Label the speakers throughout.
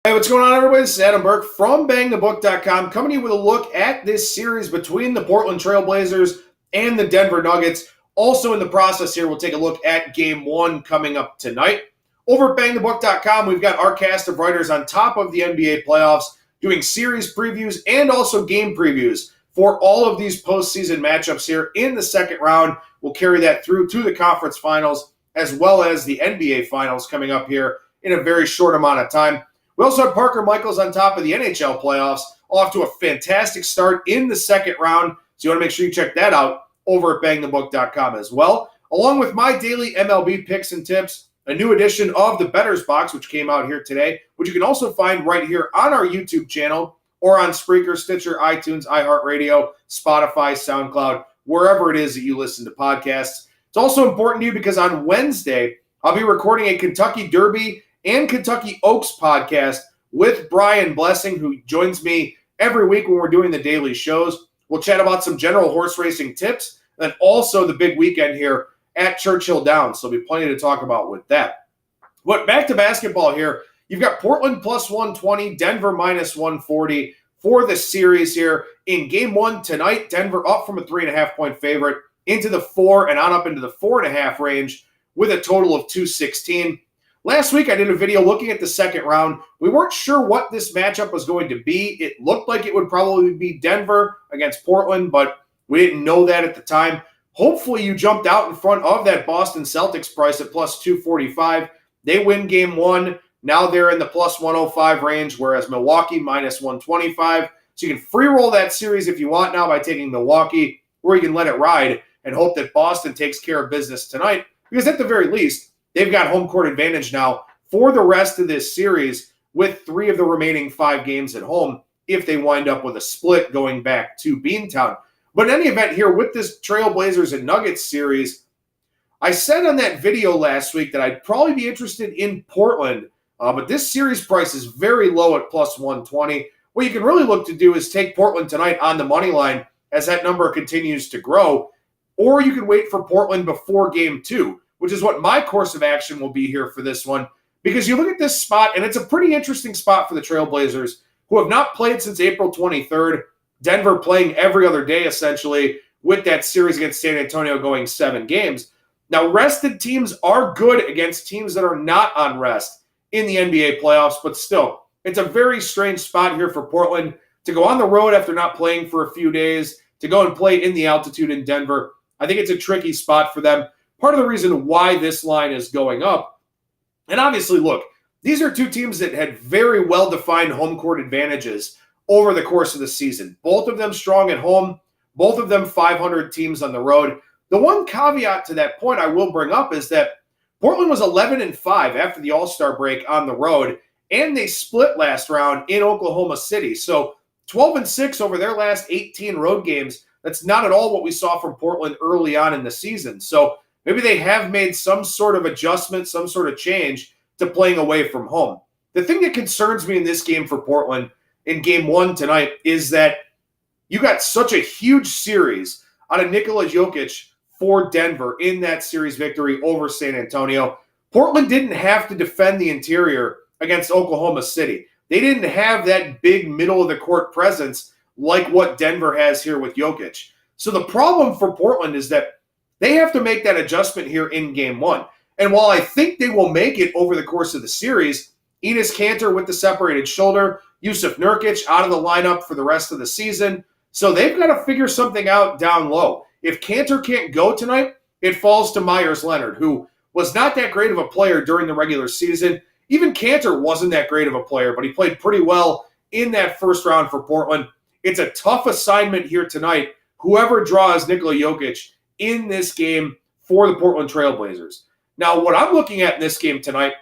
Speaker 1: Hey, what's going on, everybody? This is Adam Burke from BangTheBook.com, coming to you with a look at this series between the Portland Trail Blazers and the Denver Nuggets. Also in the process here, we'll take a look at Game 1 coming up tonight. Over at BangTheBook.com, we've got our cast of writers on top of the NBA playoffs doing series previews and also game previews for all of these postseason matchups here in the second round. We'll carry that through to the conference finals as well as the NBA finals coming up here in a very short amount of time. We also have Parker Michaels on top of the NHL playoffs, off to a fantastic start in the second round. So you want to make sure you check that out over at BangTheBook.com as well. Along with my daily MLB picks and tips, a new edition of the Bettors Box, which came out here today, which you can also find right here on our YouTube channel or on Spreaker, Stitcher, iTunes, iHeartRadio, Spotify, SoundCloud, wherever it is that you listen to podcasts. It's also important to you because on Wednesday, I'll be recording a Kentucky Derby and Kentucky Oaks podcast with Brian Blessing, who joins me every week when we're doing the daily shows. We'll chat about some general horse racing tips and also the big weekend here at Churchill Downs. So there'll be plenty to talk about with that. But back to basketball here. You've got Portland plus 120, Denver minus 140 for the series here. In Game 1 tonight, Denver up from a 3.5-point favorite into the 4 and on up into the 4.5 range with a total of 216. Last week, I did a video looking at the second round. We weren't sure what this matchup was going to be. It looked like it would probably be Denver against Portland, but we didn't know that at the time. Hopefully, you jumped out in front of that Boston Celtics price at plus 245. They win Game 1. Now they're in the plus 105 range, whereas Milwaukee minus 125. So you can free roll that series if you want now by taking Milwaukee, or you can let it ride and hope that Boston takes care of business tonight, because at the very least, they've got home court advantage now for the rest of this series with 3 of the remaining 5 games at home if they wind up with a split going back to Beantown. But in any event here with this Trailblazers and Nuggets series, I said on that video last week that I'd probably be interested in Portland, but this series price is very low at plus 120. What you can really look to do is take Portland tonight on the money line as that number continues to grow, or you can wait for Portland before Game 2, which is what my course of action will be here for this one. Because you look at this spot, and it's a pretty interesting spot for the Trailblazers, who have not played since April 23rd. Denver playing every other day, essentially, with that series against San Antonio going 7 games. Now, rested teams are good against teams that are not on rest in the NBA playoffs, but still, it's a very strange spot here for Portland to go on the road after not playing for a few days, to go and play in the altitude in Denver. I think it's a tricky spot for them. Part of the reason why this line is going up, and obviously, look, these are 2 teams that had very well-defined home court advantages over the course of the season. Both of them strong at home, both of them 500 teams on the road. The one caveat to that point I will bring up is that Portland was 11-5 after the All-Star break on the road, and they split last round in Oklahoma City. So 12-6 over their last 18 road games. That's not at all what we saw from Portland early on in the season. So maybe they have made some sort of adjustment, some sort of change to playing away from home. The thing that concerns me in this game for Portland in Game 1 tonight is that you got such a huge series out of Nikola Jokic for Denver in that series victory over San Antonio. Portland didn't have to defend the interior against Oklahoma City. They didn't have that big middle-of-the-court presence like what Denver has here with Jokic. So the problem for Portland is that they have to make that adjustment here in Game 1. And while I think they will make it over the course of the series, Enes Kanter with the separated shoulder, Yusuf Nurkic out of the lineup for the rest of the season. So they've got to figure something out down low. If Kanter can't go tonight, it falls to Myers Leonard, who was not that great of a player during the regular season. Even Kanter wasn't that great of a player, but he played pretty well in that first round for Portland. It's a tough assignment here tonight, whoever draws Nikola Jokic in this game for the Portland Trailblazers. Now, what I'm looking at in this game tonight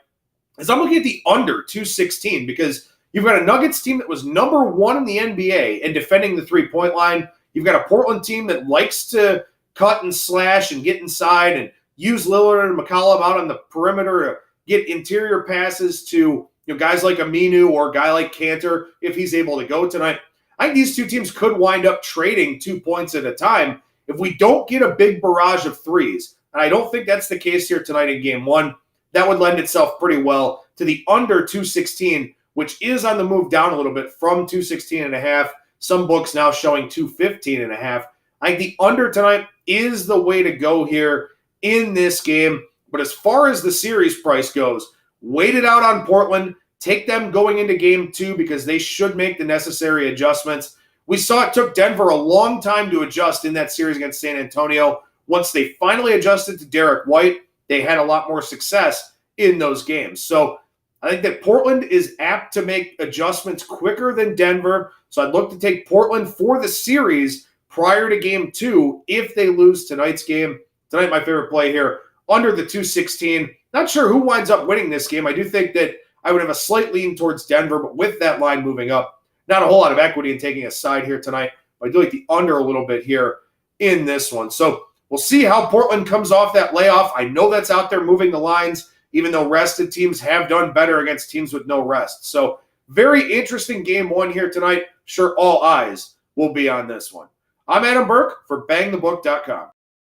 Speaker 1: is I'm looking at the under 216 because you've got a Nuggets team that was number 1 in the NBA in defending the three-point line. You've got a Portland team that likes to cut and slash and get inside and use Lillard and McCollum out on the perimeter to get interior passes to guys like Aminu or a guy like Kanter if he's able to go tonight. I think these 2 teams could wind up trading 2 points at a time if we don't get a big barrage of threes. And I don't think that's the case here tonight in Game 1. That would lend itself pretty well to the under 216 which is on the move down a little bit from 216.5. Some books now showing 215.5. I think the under tonight is the way to go here in this game. But as far as the series price goes, wait it out on Portland. Take them going into game 2 because they should make the necessary adjustments. We saw it took Denver a long time to adjust in that series against San Antonio. Once they finally adjusted to Derek White, they had a lot more success in those games. So I think that Portland is apt to make adjustments quicker than Denver. So I'd look to take Portland for the series prior to game 2 if they lose tonight's game. Tonight, my favorite play here, under the 216. Not sure who winds up winning this game. I do think that I would have a slight lean towards Denver, but with that line moving up, not a whole lot of equity in taking a side here tonight. But I do like the under a little bit here in this one. So we'll see how Portland comes off that layoff. I know that's out there moving the lines, even though rested teams have done better against teams with no rest. So very interesting game 1 here tonight. Sure, all eyes will be on this one. I'm Adam Burke for BangTheBook.com.